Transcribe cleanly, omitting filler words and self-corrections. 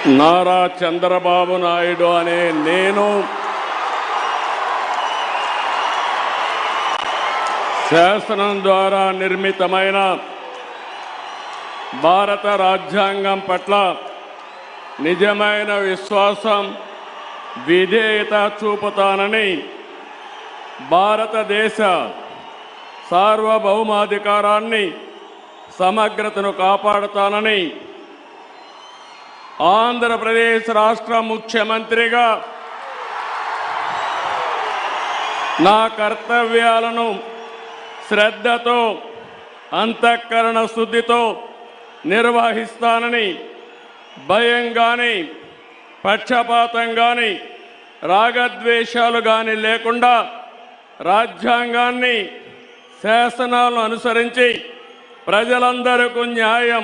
నారా చంద్రబాబు నాయుడు అనే నేను శాసనం ద్వారా నిర్మితమైన భారత రాజ్యాంగం పట్ల నిజమైన విశ్వాసం, విధేయత చూపుతానని, భారతదేశ సార్వభౌమాధికారాన్ని, సమగ్రతను కాపాడుతానని ఆంధ్రప్రదేశ్ రాష్ట్ర ముఖ్యమంత్రిగా నా కర్తవ్యాలను శ్రద్ధతో, అంతఃకరణ శుద్ధితో నిర్వహిస్తానని, భయం కానీ, పక్షపాతం కానీ, రాగద్వేషాలు కానీ లేకుండా రాజ్యాంగాన్ని, శాసనాలను అనుసరించి ప్రజలందరికీ న్యాయం,